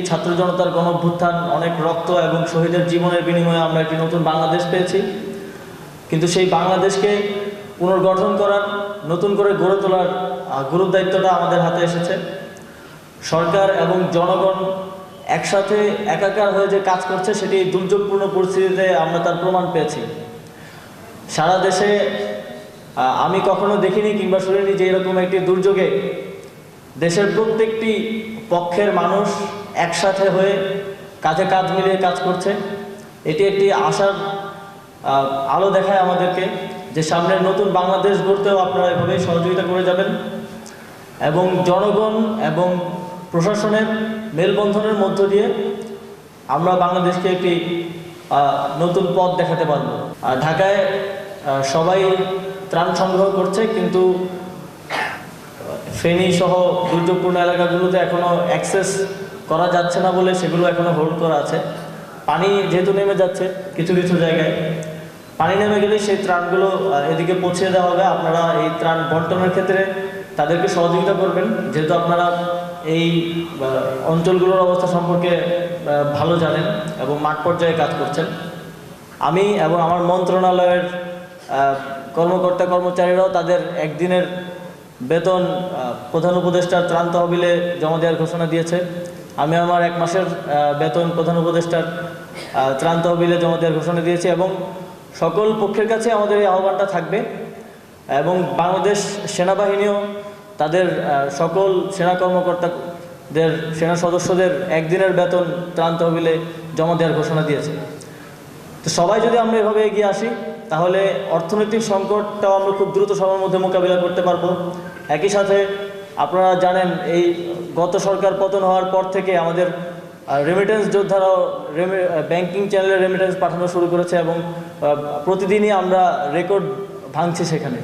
ছাত্র জনতার গণঅভ্যুত্থান অনেক রক্ত এবং শহীদের জীবনের বিনিময়ে আমরা একটি নতুন বাংলাদেশ পেয়েছি। কিন্তু সেই বাংলাদেশকে পুনর্গঠন করার, নতুন করে গড়ে তোলার গুরুর দায়িত্বটা আমাদের হাতে এসেছে। সরকার এবং জনগণ একসাথে একাকার হয়ে যে কাজ করছে, সেটি দুর্যোগপূর্ণ পরিস্থিতিতে আমরা তার প্রমাণ পেয়েছি। সারা দেশে আমি কখনো দেখিনি কিংবা শুনিনি যে এরকম একটি দুর্যোগে দেশের প্রত্যেকটি পক্ষের মানুষ একসাথে হয়ে কাঁধে কাঁধ মিলিয়ে কাজ করছে। এটি একটি আশার আলো দেখায় আমাদেরকে যে সামনের নতুন বাংলাদেশ গড়তেও আপনারা এভাবেই সহযোগিতা করে যাবেন এবং জনগণ এবং প্রশাসনের মেলবন্ধনের মধ্য দিয়ে আমরা বাংলাদেশকে একটি নতুন পথ দেখাতে পারব। ঢাকায় সবাই ত্রাণ সংগ্রহ করছে, কিন্তু ফেনী সহ দুর্যোগপূর্ণ এলাকাগুলোতে এখনও অ্যাক্সেস করা যাচ্ছে না বলে সেগুলো এখনও হোল্ড করা আছে। পানি যেহেতু নেমে যাচ্ছে কিছু কিছু জায়গায়, পানি নেমে গেলে সেই ত্রাণগুলো এদিকে পৌঁছে দেওয়া হবে। আপনারা এই ত্রাণ বন্টনের ক্ষেত্রে তাদেরকে সহযোগিতা করবেন, যেহেতু আপনারা এই অঞ্চলগুলোর অবস্থা সম্পর্কে ভালো জানেন এবং মাঠ পর্যায়ে কাজ করছেন। আমি এবং আমার মন্ত্রণালয়ের কর্মকর্তা কর্মচারীরাও তাদের একদিনের বেতন প্রধান উপদেষ্টার ত্রাণ তহবিলে জমা দেওয়ার ঘোষণা দিয়েছে। আমি আমার 1 মাসের বেতন প্রধান উপদেষ্টার ত্রাণ তহবিলে জমা দেওয়ার ঘোষণা দিয়েছি এবং সকল পক্ষের কাছে আমাদের এই আহ্বানটা থাকবে। এবং বাংলাদেশ সেনাবাহিনীও তাদের সকল সেনা কর্মকর্তাদের, সেনা সদস্যদের একদিনের বেতন ত্রাণ তহবিলে জমা দেওয়ার ঘোষণা দিয়েছে। তো সবাই যদি আমরা এভাবে এগিয়ে আসি, তাহলে অর্থনৈতিক সংকটটাও আমরা খুব দ্রুত সময়ের মধ্যে মোকাবিলা করতে পারবো। একই সাথে আপনারা জানেন, এই গত সরকার পতন হওয়ার পর থেকে আমাদের রেমিটেন্স যোদ্ধারাও ব্যাংকিং চ্যানেলে রেমিটেন্স পাঠানো শুরু করেছে এবং প্রতিদিনই আমরা রেকর্ড ভাঙছি সেখানে।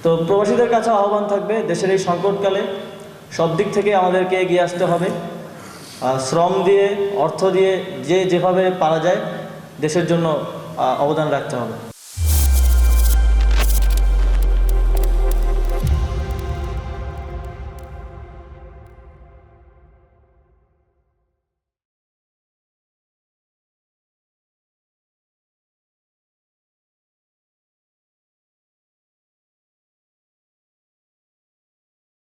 তো প্রবাসীদের কাছে আহ্বান থাকবে, দেশের এই সংকটকালে সব দিক থেকে আমাদেরকে এগিয়ে আসতে হবে। শ্রম দিয়ে, অর্থ দিয়ে, যেভাবে পারা যায় দেশের জন্য অবদান রাখতে হবে।